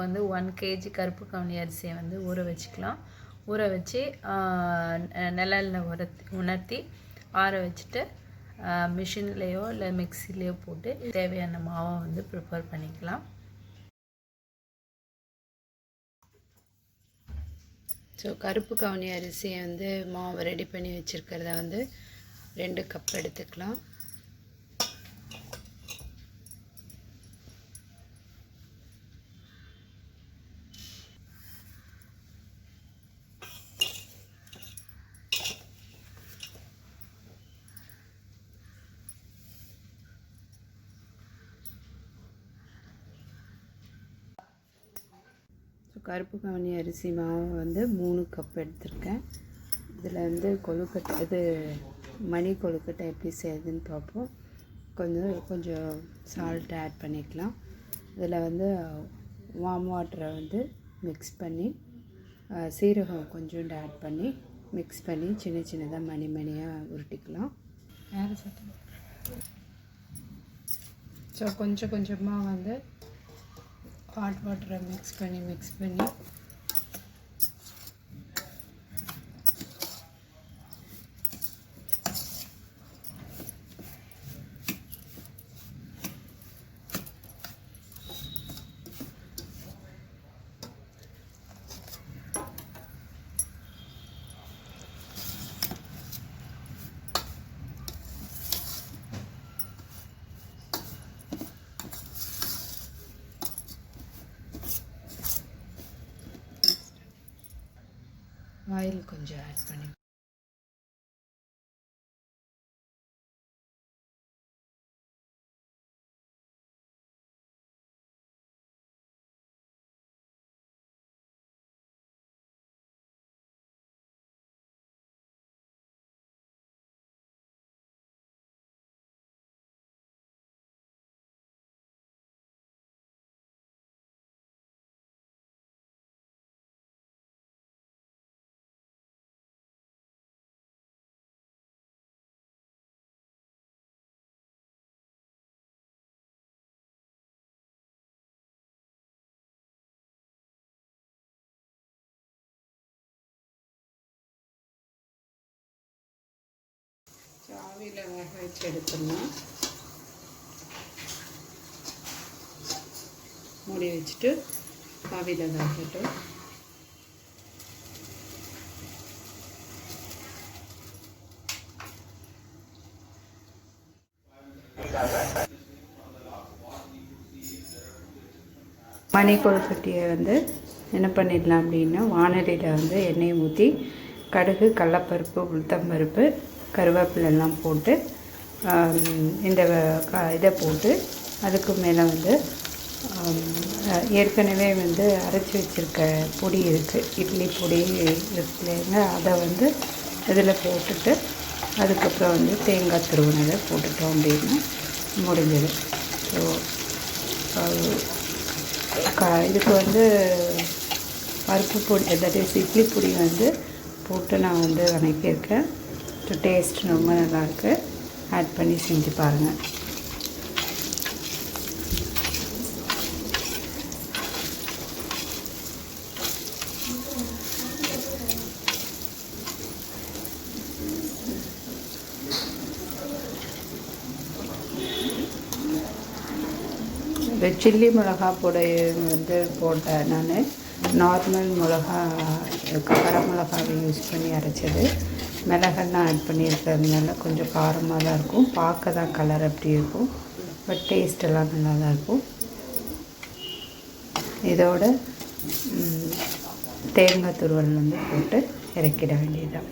வந்து 1 kg கருப்பு கவுனி அரிசியை வந்து ஊற வச்சுக்கலாம். ஊற வச்சு நிழலில் உணர்த்தி ஆற வச்சுட்டு மிஷின்லேயோ இல்லை மிக்சிலேயோ போட்டு தேவையான மாவை வந்து ப்ரிப்பேர் பண்ணிக்கலாம். ஸோ கருப்பு கவுனி அரிசியை வந்து மாவு ரெடி பண்ணி வச்சுருக்கிறத வந்து 2 கப் எடுத்துக்கலாம். கருப்பு கவுனி அரிசி மாவு வந்து 3 கப் எடுத்திருக்கேன். இதில் வந்து கொழுக்கட்டை இது மணி கொழுக்கட்டை எப்படி செய்யுதுன்னு பார்ப்போம். கொஞ்சம் சால்ட் ஆட் பண்ணிக்கலாம். இதில் வந்து வார்ம் வாட்டரை வந்து மிக்ஸ் பண்ணி சீரகம் கொஞ்சோண்டு ஆட் பண்ணி மிக்ஸ் பண்ணி சின்ன சின்னதாக மணியாக உருட்டிக்கலாம். ஸோ கொஞ்சமாக வந்து ஹாட் வாட்டரை மிக்ஸ் பண்ணி ஆயில் கொஞ்சம் ஆட் பண்ணி ஆவியில் வேக வச்சு எடுத்துடலாம். மூடி வச்சுட்டு ஆவியில் வேகட்டும். மணி கொழுக்கட்டையை வந்து என்ன பண்ணிடலாம் அப்படின்னா, வானலியில் வந்து எண்ணெயை ஊற்றி கடுகு, கடலைப்பருப்பு, உளுத்தம்பருப்பு, கருவேப்பிலெல்லாம் போட்டு இந்த இதை போட்டு அதுக்கு மேலே வந்து ஏற்கனவே வந்து அரைச்சி வச்சுருக்க பொடி இருக்குது, இட்லி பொடி இருக்குல்லைங்க, அதை வந்து இதில் போட்டுட்டு அதுக்கப்புறம் வந்து தேங்காய் துருவினதை போட்டுட்டோம் அப்படின்னா முடிஞ்சது. ஸோ இதுக்கு வந்து பருப்பு பொடி, தட் இஸ் இட்லி பொடி வந்து போட்டு நான் வந்து வணக்கியிருக்கேன். ஸோ டேஸ்ட் ரொம்ப நல்லாயிருக்கு. ஆட் பண்ணி செஞ்சு பாருங்கள். இந்த சில்லி மிளகா பொடி வந்து போட்டேன் நான். நார்மல் மிளகா வர மிளகாவை யூஸ் பண்ணி அரைச்சது. மிளகெல்லாம் ஆட் பண்ணியிருக்கிறதுனால கொஞ்சம் காரமாக தான் இருக்கும். பார்க்க தான் கலர் அப்படி இருக்கும், பட் டேஸ்ட் எல்லாம் நல்லா தான் இருக்கும். இதோட தேங்காய் துருவல் வந்து போட்டு இறக்கிட வேண்டியதுதான்.